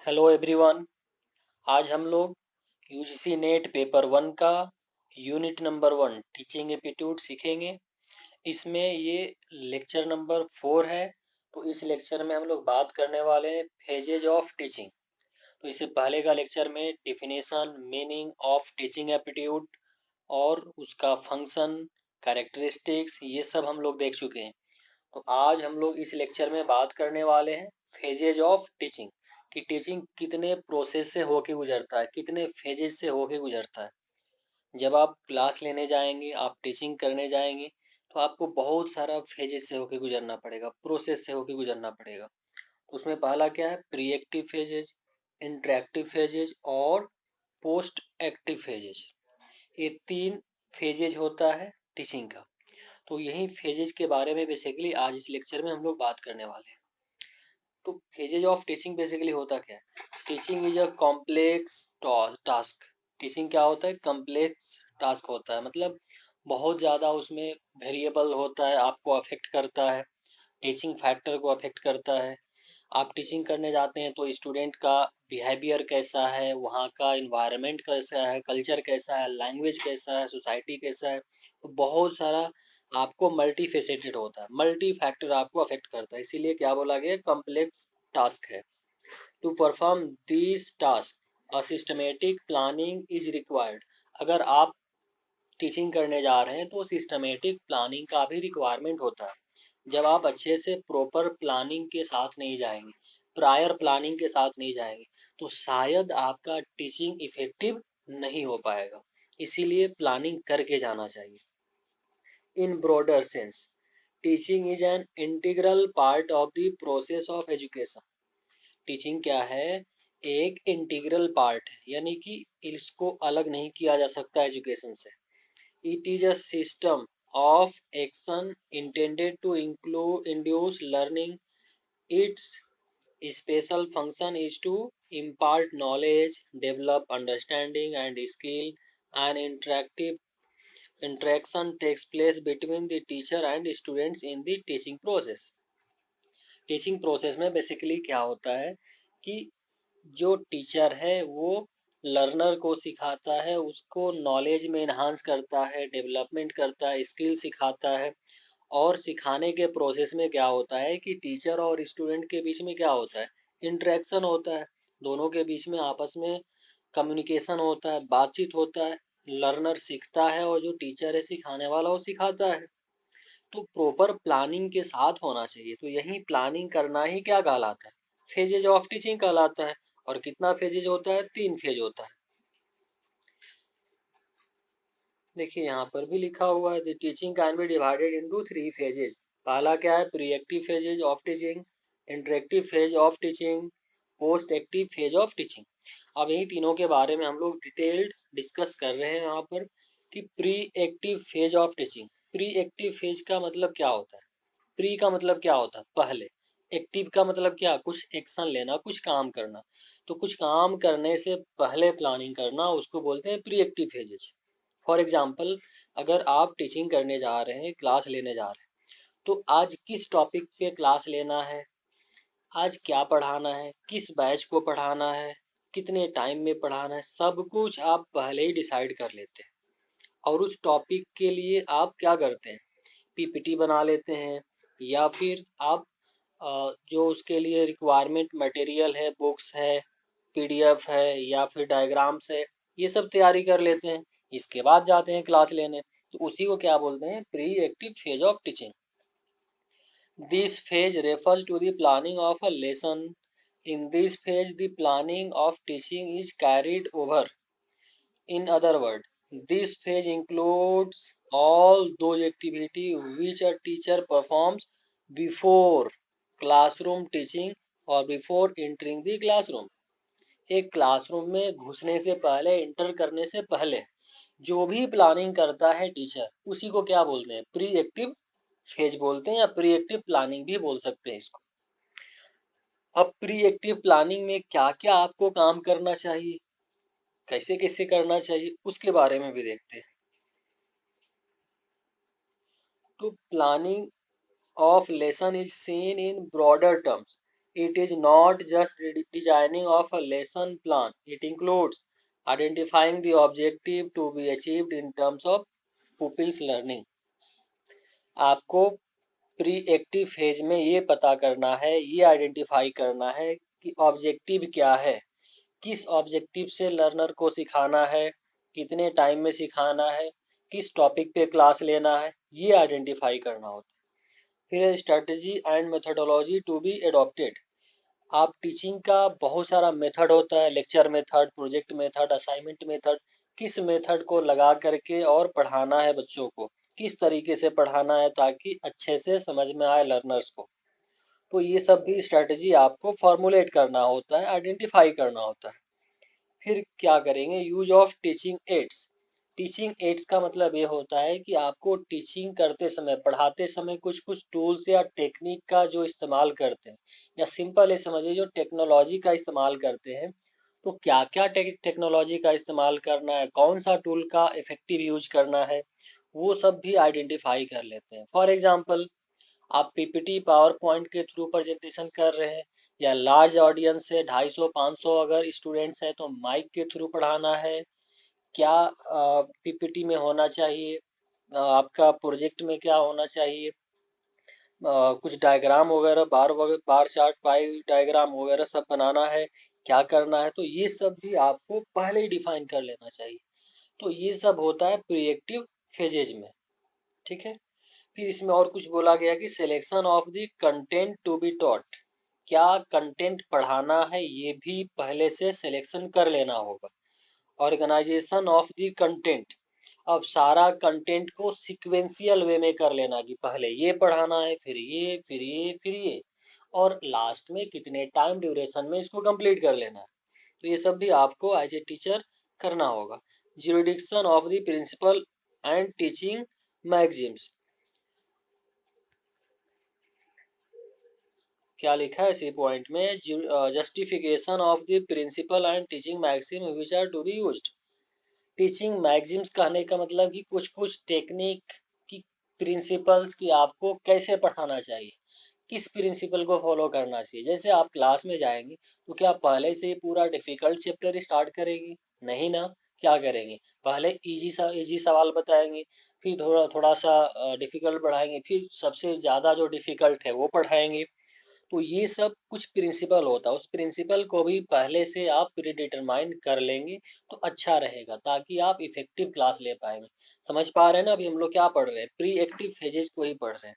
Hello everyone. आज हम लोग यूजीसी नेट पेपर 1 का यूनिट नंबर 1 टीचिंग एप्टीट्यूड सीखेंगे। इसमें ये लेक्चर नंबर 4 है। तो इस लेक्चर में हम लोग बात करने वाले हैं फेजेज ऑफ टीचिंग। तो इससे पहले का लेक्चर में definition meaning of teaching aptitude और उसका फंक्शन कैरेक्टरिस्टिक्स ये सब हम लोग देख चुके हैं। तो आज हम लोग इस लेक्चर में बात करने वाले हैं फेजेज ऑफ टीचिंग कि टीचिंग कितने प्रोसेस से होके गुजरता है, कितने फेजेज से होके गुजरता है। जब आप क्लास लेने जाएंगे, आप टीचिंग करने जाएंगे, तो आपको बहुत सारा फेजेज से होके गुजरना पड़ेगा, प्रोसेस से होके गुजरना पड़ेगा। तो उसमें पहला क्या है? Pre active phases, interactive phases और पोस्ट एक्टिव फेजेज। ये 3 फेजेज होता है टीचिंग का। तो यही फेजेज के बारे में बेसिकली आज इस लेक्चर में हम लोग बात करने वाले हैं। तो फेजेज ऑफ टीचिंग बेसिकली होता क्या है? Teaching is a complex task. Teaching क्या होता है? कॉम्प्लेक्स टास्क होता है, मतलब बहुत ज़्यादा उसमें वेरिएबल होता है, आपको अफेक्ट करता है, टीचिंग फैक्टर को अफेक्ट करता है। आप टीचिंग करने जाते हैं तो स्टूडेंट का बिहेवियर कैसा है, वहाँ का इन्वायरमेंट कैसा है, कल्चर कैसा है, लैंग्वेज कैसा है, सोसाइटी कैसा है, तो बहुत सारा आपको मल्टी फेसेटेड होता है, मल्टी फैक्टर आपको अफेक्ट करता है। इसीलिए क्या बोला गया? कॉम्प्लेक्स टास्क है। To perform this task a systematic planning is required. अगर आप टीचिंग करने जा रहे हैं तो सिस्टमेटिक प्लानिंग का भी रिक्वायरमेंट होता है। जब आप अच्छे से प्रॉपर प्लानिंग के साथ नहीं जाएंगे, प्रायर प्लानिंग के साथ नहीं जाएंगे, तो शायद आपका टीचिंग इफेक्टिव नहीं हो पाएगा। इसीलिए प्लानिंग करके जाना चाहिए। In broader sense, teaching is an integral part of the process of education. Teaching क्या है? एक इंटीग्रल पार्ट है, यानी कि इसको अलग नहीं किया जा सकता एजुकेशन से। It is a system of action intended to induce learning. Its special function is to impart knowledge, develop understanding and skill. An interactive interaction takes place between the teacher and students in the teaching process. Teaching process में basically क्या होता है कि जो teacher है वो learner को सिखाता है, उसको नॉलेज में इन्हांस करता है, डेवलपमेंट करता है, स्किल सिखाता है। और सिखाने के प्रोसेस में क्या होता है कि टीचर और स्टूडेंट के बीच में क्या होता है? इंटरेक्शन होता है। दोनों के बीच में आपस में कम्युनिकेशन होता है, बातचीत होता है। लर्नर सीखता है और जो टीचर है सिखाने वाला वो सिखाता है। तो प्रॉपर प्लानिंग के साथ होना चाहिए। तो यही प्लानिंग करना ही क्या कहलाता है? फेजेज ऑफ टीचिंग कहलाता है। और कितना फेजेज होता है? 3 फेज होता है। देखिए यहाँ पर भी लिखा हुआ है, the teaching can be divided into 3 phases. पहला क्या है? Pre active phases of teaching, interactive phase of teaching, post active phase of teaching. अब यही तीनों के बारे में हम लोग डिटेल्ड डिस्कस कर रहे हैं यहाँ पर कि pre active phase of teaching. Pre active phase का मतलब क्या होता है? प्री का मतलब क्या होता है? पहले। एक्टिव का मतलब क्या? कुछ एक्शन लेना, कुछ काम करना। तो कुछ काम करने से पहले प्लानिंग करना, उसको बोलते हैं pre active phases. For example, अगर आप टीचिंग करने जा रहे हैं, क्लास लेने जा रहे हैं, तो आज किस टॉपिक पे क्लास लेना है, आज क्या पढ़ाना है, किस बैच को पढ़ाना है, कितने टाइम में पढ़ाना है, सब कुछ आप पहले ही डिसाइड कर लेते हैं। और उस टॉपिक के लिए आप क्या करते हैं? पीपीटी बना लेते हैं, या फिर आप जो उसके लिए रिक्वायरमेंट मटेरियल है, बुक्स है, पीडीएफ है, या फिर डायग्राम्स है, ये सब तैयारी कर लेते हैं। इसके बाद जाते हैं क्लास लेने। तो उसी को क्या बोलते हैं? Pre active phase of teaching. This phase refers to the planning of a lesson. In this phase, the planning of teaching is carried over. In other words, this phase includes all those activities which a teacher performs before classroom teaching or before entering the classroom. एक classroom में घुसने से पहले, inter करने से पहले जो भी प्लानिंग करता है टीचर, उसी को क्या बोलते हैं? प्री एक्टिव फेज बोलते हैं, या प्री एक्टिव प्लानिंग भी बोल सकते हैं इसको। अब प्री एक्टिव प्लानिंग में क्या क्या आपको काम करना चाहिए, कैसे कैसे करना चाहिए, उसके बारे में भी देखते हैं। तो planning of lesson is seen in broader terms. It is not just designing of a lesson plan. It includes identifying the objective to be achieved in terms of pupils learning. आपको प्री एक्टिव फेज में ये पता करना है, ये identify करना है कि ऑब्जेक्टिव क्या है, किस ऑब्जेक्टिव से लर्नर को सिखाना है, कितने टाइम में सिखाना है, किस टॉपिक पे क्लास लेना है, ये आइडेंटिफाई करना होता है। फिर strategy and methodology to be adopted. आप टीचिंग का बहुत सारा मेथड होता है, lecture method, project method, assignment method, किस मेथड को लगा करके और पढ़ाना है बच्चों को, किस तरीके से पढ़ाना है ताकि अच्छे से समझ में आए लर्नर्स को। तो ये सब भी स्ट्रेटजी आपको फॉर्मुलेट करना होता है, आइडेंटिफाई करना होता है। फिर क्या करेंगे, use of teaching ads. Teaching ads का मतलब ये होता है कि आपको टीचिंग करते समय, पढ़ाते समय कुछ कुछ टूल्स या टेक्निक का जो इस्तेमाल करते हैं, या सिंपल ये समझिए जो टेक्नोलॉजी का इस्तेमाल करते हैं, तो क्या क्या टेक्नोलॉजी का इस्तेमाल करना है, कौन सा टूल का इफेक्टिव यूज करना है, वो सब भी आइडेंटिफाई कर लेते हैं। फॉर एग्जाम्पल, आप पीपीटी पावर पॉइंट के थ्रू प्रेजेंटेशन कर रहे हैं, या लार्ज ऑडियंस है, 250-500 अगर स्टूडेंट्स हैं तो माइक के थ्रू पढ़ाना है, क्या पीपीटी में होना चाहिए, आपका प्रोजेक्ट में क्या होना चाहिए, कुछ डायग्राम वगैरह, बार चार्ट, पाई डायग्राम वगैरह सब बनाना है, क्या करना है, तो ये सब भी आपको पहले ही डिफाइन कर लेना चाहिए। तो ये सब होता है प्रीएक्टिव फेजेज में। ठीक है। फिर इसमें और कुछ बोला गया कि selection of the content to be taught. क्या कंटेंट पढ़ाना है ये भी पहले से सिलेक्शन कर लेना होगा। Organisation of the content. अब सारा कंटेंट को सिक्वेंशियल वे में कर लेना कि पहले ये पढ़ाना है, फिर ये, फिर ये, फिर ये, और लास्ट में कितने टाइम ड्यूरेशन में इसको कंप्लीट कर लेना है। तो ये सब भी आपको एज ए टीचर करना होगा। Jurisdiction of the principal and teaching maxims. क्या लिखा है इसी पॉइंट में, justification of the principal and teaching maxim which are to be used. Teaching maxims कहने का मतलब कि कुछ कुछ टेक्निक की प्रिंसिपल्स की आपको कैसे पढ़ाना चाहिए, किस प्रिंसिपल को फॉलो करना चाहिए। जैसे आप क्लास में जाएंगे तो क्या पहले से ही पूरा डिफिकल्ट चैप्टर स्टार्ट करेंगे, नहीं ना। क्या करेंगे, पहले इजी सवाल बताएंगे, फिर थोड़ा थोड़ा सा डिफिकल्ट बढ़ाएंगे, फिर सबसे ज़्यादा जो डिफिकल्ट है वो पढ़ाएंगे। तो ये सब कुछ प्रिंसिपल होता है, उस प्रिंसिपल को भी पहले से आप प्री डिटरमाइन कर लेंगे तो अच्छा रहेगा, ताकि आप इफेक्टिव क्लास ले पाएंगे। समझ पा रहे हैं ना, अभी हम लोग क्या पढ़ रहे हैं, प्री एक्टिव फेजेस को ही पढ़ रहे हैं।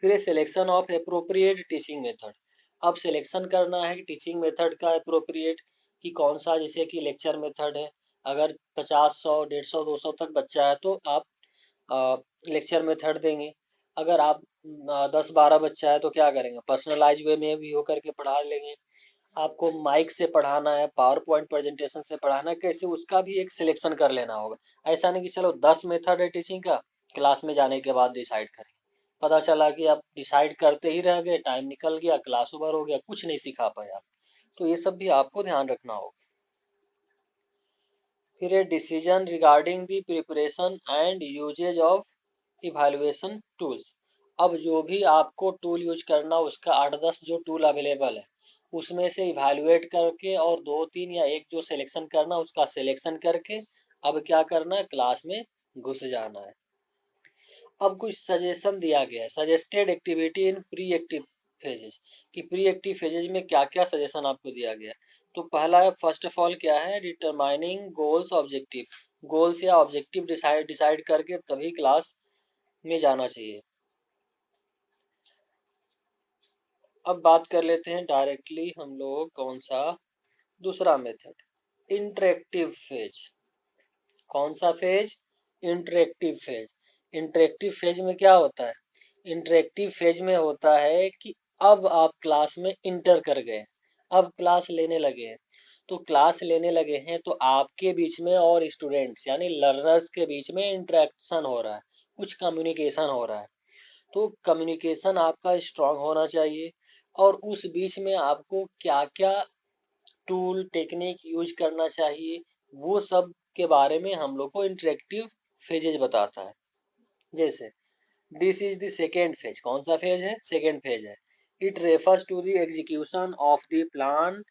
फिर selection of appropriate teaching method. अब सिलेक्शन करना है टीचिंग मेथड का अप्रोप्रिएट, कि कौन सा, जैसे कि लेक्चर मेथड है, अगर 50, 100, 150, 200 तक बच्चा है तो आप लेक्चर मेथड देंगे। अगर आप 10-12 बच्चा है तो क्या करेंगे, पर्सनलाइज वे में भी होकर के पढ़ा लेंगे। आपको माइक से पढ़ाना है, पावर पॉइंट प्रेजेंटेशन से पढ़ाना है, कैसे, उसका भी एक सिलेक्शन कर लेना होगा। ऐसा नहीं कि चलो 10 मेथड है टीचिंग का, क्लास में जाने के बाद डिसाइड करेंगे। पता चला कि आप डिसाइड करते ही रह गए, टाइम निकल गया, क्लास ओवर हो गया, कुछ नहीं सिखा पाए आप। तो ये सब भी आपको ध्यान रखना होगा। फिर है decision regarding the preparation and usage of evaluation tools. अब जो भी आपको टूल यूज करना, उसका 8-10 जो टूल अवेलेबल है, उसमें से इवैल्यूएट करके और 2-3 या एक जो सिलेक्शन करना, उसका सिलेक्शन करके अब क्या करना है, क्लास में घुस जाना है। अब कुछ सजेशन दिया गया है, suggested activity in pre active phases, कि प्री एक्टिव फेजेस में क्या क्या सजेशन आपको दिया गया है। तो पहला है, फर्स्ट ऑफ ऑल क्या है, डिटरमाइनिंग गोल्स ऑब्जेक्टिव। गोल्स या ऑब्जेक्टिव डिसाइड डिसाइड करके तभी क्लास में जाना चाहिए। अब बात कर लेते हैं डायरेक्टली हम लोग कौन सा, दूसरा मेथड, इंटरेक्टिव फेज। कौन सा phase, interactive phase. Interactive phase में क्या होता है, इंटरेक्टिव फेज में होता है कि अब आप क्लास में इंटर कर गए, अब क्लास लेने लगे हैं। तो क्लास लेने लगे हैं तो आपके बीच में और स्टूडेंट्स यानी लर्नर्स के बीच में इंटरेक्शन हो रहा है, कुछ कम्युनिकेशन हो रहा है। तो कम्युनिकेशन आपका स्ट्रांग होना चाहिए, और उस बीच में आपको क्या क्या टूल टेक्निक यूज करना चाहिए, वो सब के बारे में हम लोग को इंटरेक्टिव फेजेज बताता है। जैसे this is the second phase. कौन सा फेज है, सेकेंड फेज है। It refers to the execution of the plan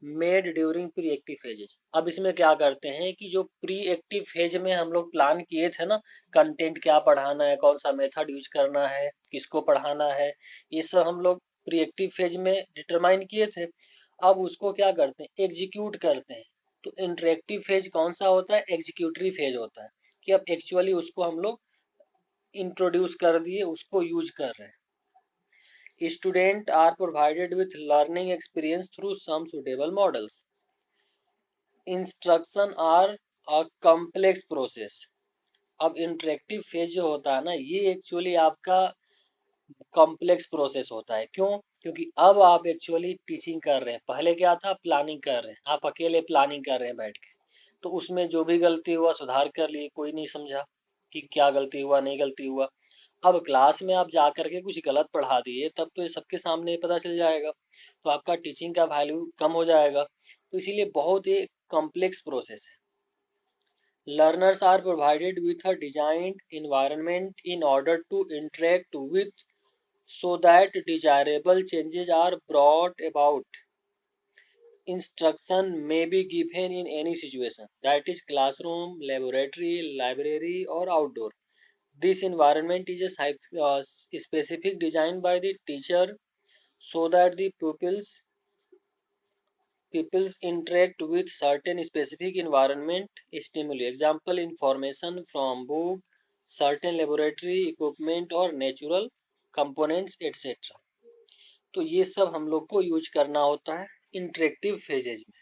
made during pre active phases. अब इसमें क्या करते हैं कि जो प्री एक्टिव फेज में हम लोग प्लान किए थे ना, कंटेंट क्या पढ़ाना है, कौन सा मेथड यूज करना है, किसको पढ़ाना है, ये सब हम लोग प्री एक्टिव फेज में डिटरमाइन किए थे। अब उसको क्या करते हैं, एग्जीक्यूट करते हैं। तो इंटरेक्टिव फेज कौन सा होता है, एग्जीक्यूटरी फेज होता है, कि अब एक्चुअली उसको हम लोग इंट्रोड्यूस कर दिए, उसको यूज कर रहे हैं। Student are provided with learning experience through some suitable models. Instruction are a complex process. अब इंटरेक्टिव फेज जो होता है ना, ये एक्चुअली आपका कॉम्प्लेक्स प्रोसेस होता है। क्यों? क्योंकि अब आप एक्चुअली टीचिंग कर रहे हैं, पहले क्या था, प्लानिंग कर रहे हैं, आप अकेले प्लानिंग कर रहे हैं बैठ के। तो उसमें जो भी गलती हुआ सुधार कर लिए, कोई नहीं समझा कि क्या गलती हुआ, नहीं गलती हुआ। अब क्लास में आप जा करके कुछ गलत पढ़ा दिए, तब तो ये सबके सामने पता चल जाएगा, तो आपका टीचिंग का वैल्यू कम हो जाएगा। तो इसीलिए बहुत ही कॉम्प्लेक्स प्रोसेस है। Learners are provided with a designed environment in order to interact with, so that desirable changes are brought about. Instruction may be given in any situation, that is classroom, laboratory, library or outdoor. This environment is a specific design by the teacher so that the pupils interact with certain specific environment stimuli. Example, information from book, certain laboratory equipment or natural components etc. तो ये सब हम लोग को use करना होता है interactive phases में।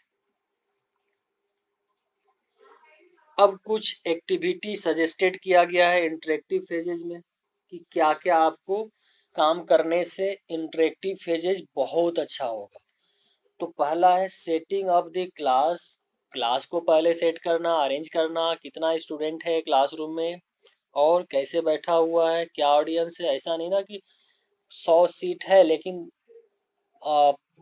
अब कुछ एक्टिविटी सजेस्टेड किया गया है इंटरेक्टिव फेजेज में, कि क्या क्या आपको काम करने से इंटरेक्टिव फेजेज बहुत अच्छा होगा। तो पहला है setting up the class. Class को पहले सेट करना, अरेंज करना, कितना स्टूडेंट है क्लासरूम में और कैसे बैठा हुआ है, क्या ऑडियंस है। ऐसा नहीं ना कि 100 सीट है लेकिन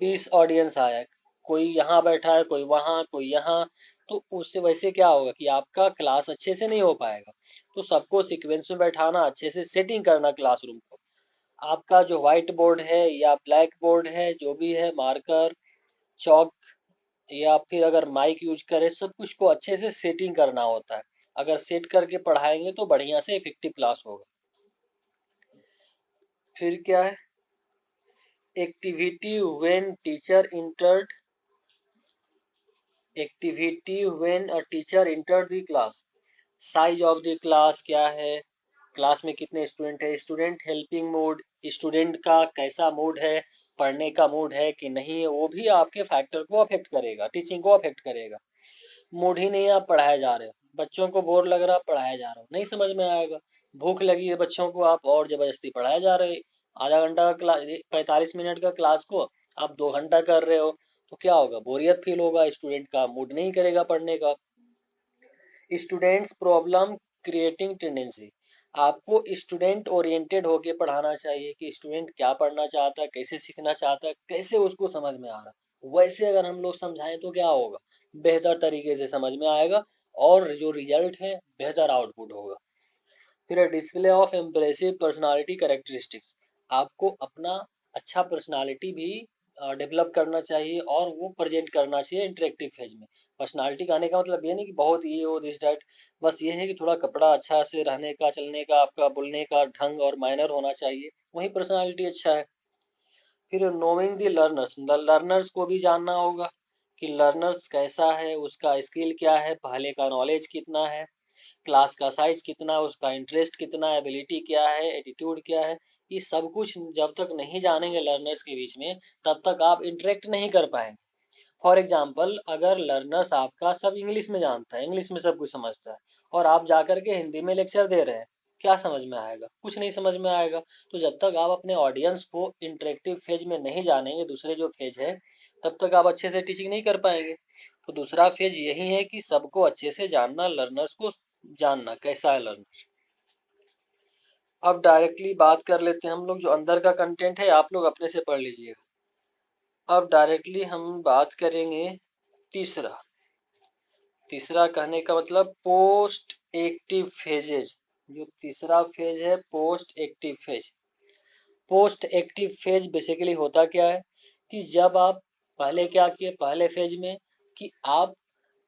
20 ऑडियंस आया है, कोई यहाँ बैठा है, कोई वहाँ, कोई यहाँ। तो उससे वैसे क्या होगा कि आपका क्लास अच्छे से नहीं हो पाएगा। तो सबको सीक्वेंस में बैठाना, अच्छे से सेटिंग करना क्लासरूम को। आपका जो व्हाइट बोर्ड है या ब्लैक बोर्ड है, जो भी है, मार्कर, चौक या फिर अगर माइक यूज करें, सब कुछ को अच्छे से सेटिंग करना होता है। अगर सेट करके पढ़ाएंगे तो बढ़िया से इफेक्टिव क्लास होगा। फिर क्या है, activity when teacher entered activity when a teacher enter the class. Size of the class क्या है, क्लास में कितने स्टूडेंट है, स्टूडेंट हेल्पिंग मूड, स्टूडेंट का कैसा मूड है, पढ़ने का मूड है कि नहीं है, वो भी आपके फैक्टर को अफेक्ट करेगा, टीचिंग को अफेक्ट करेगा। मूड ही नहीं, आप पढ़ाए जा रहे हो, बच्चों को बोर लग रहा, पढ़ाया जा रहा हो, नहीं समझ में आएगा। भूख लगी है बच्चों को, आप और जबरदस्ती पढ़ाया जा रहे, आधा घंटा का क्लास, 45 मिनट का क्लास को आप 2 घंटा कर रहे हो, तो क्या होगा, बोरियत फील होगा, स्टूडेंट का मूड नहीं करेगा पढ़ने का। Students problem creating tendency. आपको स्टूडेंट ओरिएंटेड होके पढ़ाना चाहिए कि स्टूडेंट क्या पढ़ना चाहता है, कैसे सीखना चाहता है, कैसे उसको समझ में आ रहा है। वैसे अगर हम लोग समझाएं तो क्या होगा, बेहतर तरीके से समझ में आएगा और जो रिजल्ट है बेहतर आउटपुट होगा। फिर display of impressive personality characteristics. आपको अपना अच्छा पर्सनालिटी भी डेवलप करना चाहिए और वो प्रेजेंट करना चाहिए इंटरेक्टिव फेज में। पर्सनालिटी कहने का मतलब ये नहीं कि बहुत ये हो दिस डैट, बस ये है कि थोड़ा कपड़ा अच्छा से रहने का, चलने का, आपका बोलने का ढंग और मैनर होना चाहिए, वही पर्सनालिटी अच्छा है। फिर नोइंग द लर्नर्स, लर्नर्स को भी जानना होगा कि लर्नर्स कैसा है, उसका स्किल क्या है, पहले का नॉलेज कितना है, क्लास का साइज कितना, उसका इंटरेस्ट कितना है, एबिलिटी क्या है, एटीट्यूड क्या है। ये सब कुछ जब तक नहीं जानेंगे लर्नर्स के बीच में, तब तक आप इंटरेक्ट नहीं कर पाएंगे। फॉर एग्जाम्पल, अगर लर्नर्स आपका सब इंग्लिश में जानता है, इंग्लिश में सब कुछ समझता है, और आप जाकर के हिंदी में लेक्चर दे रहे हैं, क्या समझ में आएगा, कुछ नहीं समझ में आएगा। तो जब तक आप अपने ऑडियंस को इंटरेक्टिव फेज में नहीं जानेंगे, दूसरे जो फेज है, तब तक आप अच्छे से टीचिंग नहीं कर पाएंगे। तो दूसरा फेज यही है कि सबको अच्छे से जानना, लर्नर्स को जानना कैसा है लर्नर। अब डायरेक्टली बात कर लेते हैं हम लोग, जो अंदर का कंटेंट है आप लोग अपने से पढ़ लीजिएगा। अब डायरेक्टली हम बात करेंगे तीसरा। तीसरा कहने का मतलब पोस्ट एक्टिव फेजेज। जो तीसरा फेज है post active phase. Post active phase basically होता क्या है कि जब आप पहले क्या किए, पहले फेज में कि आप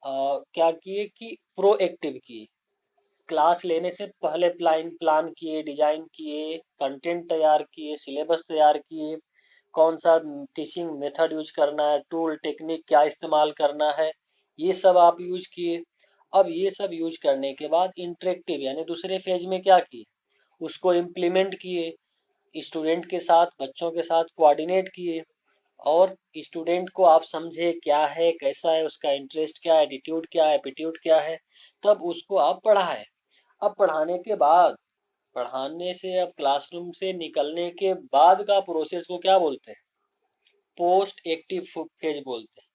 क्या किए कि प्रोएक्टिव किए, क्लास लेने से पहले प्लान प्लान किए, डिजाइन किए, कंटेंट तैयार किए, सिलेबस तैयार किए, कौन सा टीचिंग मेथड यूज करना है, टूल टेक्निक क्या इस्तेमाल करना है, ये सब आप यूज किए। अब ये सब यूज करने के बाद इंटरेक्टिव यानी दूसरे फेज में क्या किए, उसको इम्प्लीमेंट किए, स्टूडेंट के साथ, बच्चों के साथ कोऑर्डिनेट किए, और स्टूडेंट को आप समझे क्या है, कैसा है, उसका इंटरेस्ट क्या है, एटीट्यूड क्या है, एप्टीट्यूड क्या है, तब उसको आप पढ़ाए। अब पढ़ाने के बाद, पढ़ाने से अब क्लासरूम से निकलने के बाद का प्रोसेस को क्या बोलते हैं, पोस्ट एक्टिव फेज बोलते हैं।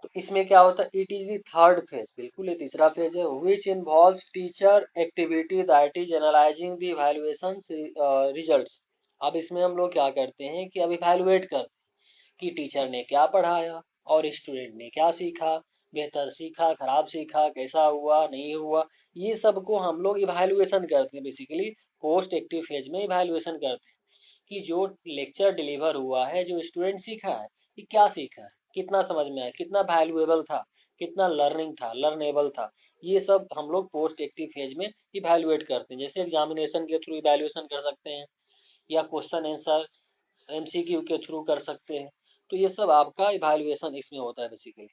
तो इसमें क्या होता है, it is the third phase, बिल्कुल ये तीसरा फेज है, which involves teacher activity that is analysing the evaluation results. अब इसमें हम लोग क्या करते हैं कि अब इवैल्यूएट करते हैं कि टीचर ने क्या पढ़ाया और स्टूडेंट ने क्या सीखा, बेहतर सीखा, खराब सीखा, कैसा हुआ, नहीं हुआ, ये सब को हम लोग इवैल्यूएशन करते हैं। बेसिकली पोस्ट एक्टिव फेज में इवैल्यूएशन करते हैं कि जो लेक्चर डिलीवर हुआ है, जो स्टूडेंट सीखा है, ये क्या सीखा है, कितना समझ में आया, कितना वैल्यूएबल था, कितना लर्निंग था, लर्नेबल था, ये सब हम लोग पोस्ट एक्टिव फेज में इवैल्यूएट करते हैं। जैसे एग्जामिनेशन के थ्रू इवैल्यूएशन कर सकते हैं, या क्वेश्चन आंसर एमसीक्यू के थ्रू कर सकते हैं। तो ये सब आपका इवैल्यूएशन इसमें होता है बेसिकली।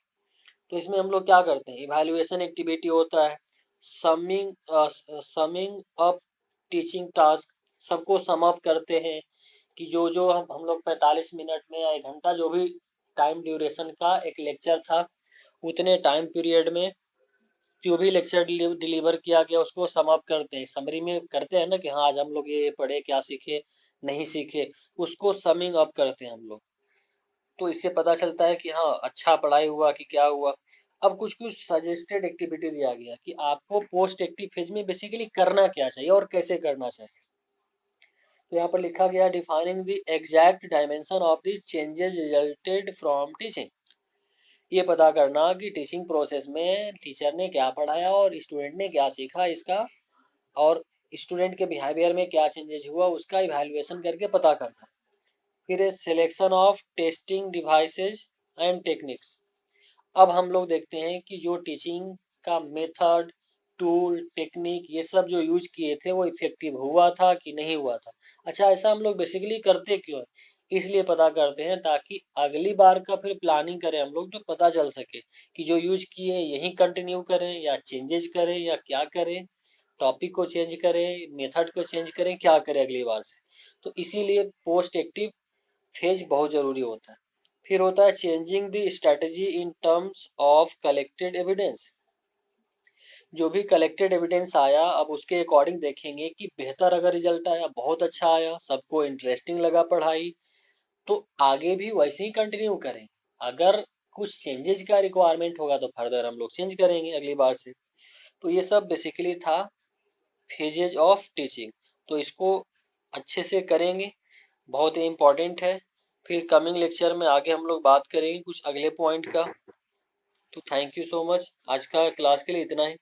तो इसमें हम लोग क्या करते हैं, इवैल्यूएशन एक्टिविटी होता है, summing summing up teaching task, सबको सम अप करते हैं कि जो जो हम लोग 45 मिनट में या 1 घंटा जो भी टाइम ड्यूरेशन का एक लेक्चर था, उतने टाइम पीरियड में जो भी लेक्चर डिलीवर किया गया उसको सम अप करते हैं, समरी में करते हैं ना कि हाँ आज हम लोग ये पढ़े, क्या सीखे, नहीं सीखे, उसको समिंग अप करते हैं हम लोग। तो इससे पता चलता है कि हाँ अच्छा पढ़ाई हुआ कि क्या हुआ। अब कुछ कुछ सजेस्टेड एक्टिविटी दिया गया कि आपको पोस्ट एक्टिव फेज में बेसिकली करना क्या चाहिए और कैसे करना चाहिए। तो यहाँ पर लिखा गया, defining the exact dimension of the changes resulted from teaching. ये पता करना कि टीचिंग प्रोसेस में टीचर ने क्या पढ़ाया और स्टूडेंट ने क्या सीखा इसका, और स्टूडेंट के बिहेवियर में क्या चेंजेस हुआ उसका इवैल्यूएशन करके पता करना। फिर selection of testing devices and techniques. अब हम लोग देखते हैं कि जो टीचिंग का मेथड, टूल, टेक्निक, ये सब जो यूज किए थे वो इफेक्टिव हुआ था कि नहीं हुआ था। अच्छा, ऐसा हम लोग बेसिकली करते क्यों है, इसलिए पता करते हैं ताकि अगली बार का फिर प्लानिंग करें हम लोग तो पता चल सके कि जो यूज किए यही कंटिन्यू करें या चेंजेस करें या क्या करें, टॉपिक को चेंज करें, मेथड को चेंज करें, क्या करें अगली बार से। तो इसीलिए पोस्ट एक्टिव फेज बहुत जरूरी होता है। फिर होता है changing the strategy in terms of collected evidence. जो भी कलेक्टेड एविडेंस आया अब उसके अकॉर्डिंग देखेंगे कि बेहतर अगर रिजल्ट आया, बहुत अच्छा आया, सबको इंटरेस्टिंग लगा पढ़ाई, तो आगे भी वैसे ही कंटिन्यू करें। अगर कुछ चेंजेस का रिक्वायरमेंट होगा तो फर्दर हम लोग चेंज करेंगे अगली बार से। तो ये सब बेसिकली था फेजेज ऑफ टीचिंग। तो इसको अच्छे से करेंगे, बहुत ही इम्पोर्टेंट है। फिर कमिंग लेक्चर में आगे हम लोग बात करेंगे कुछ अगले पॉइंट का। तो थैंक यू सो मच, आज का क्लास के लिए इतना ही।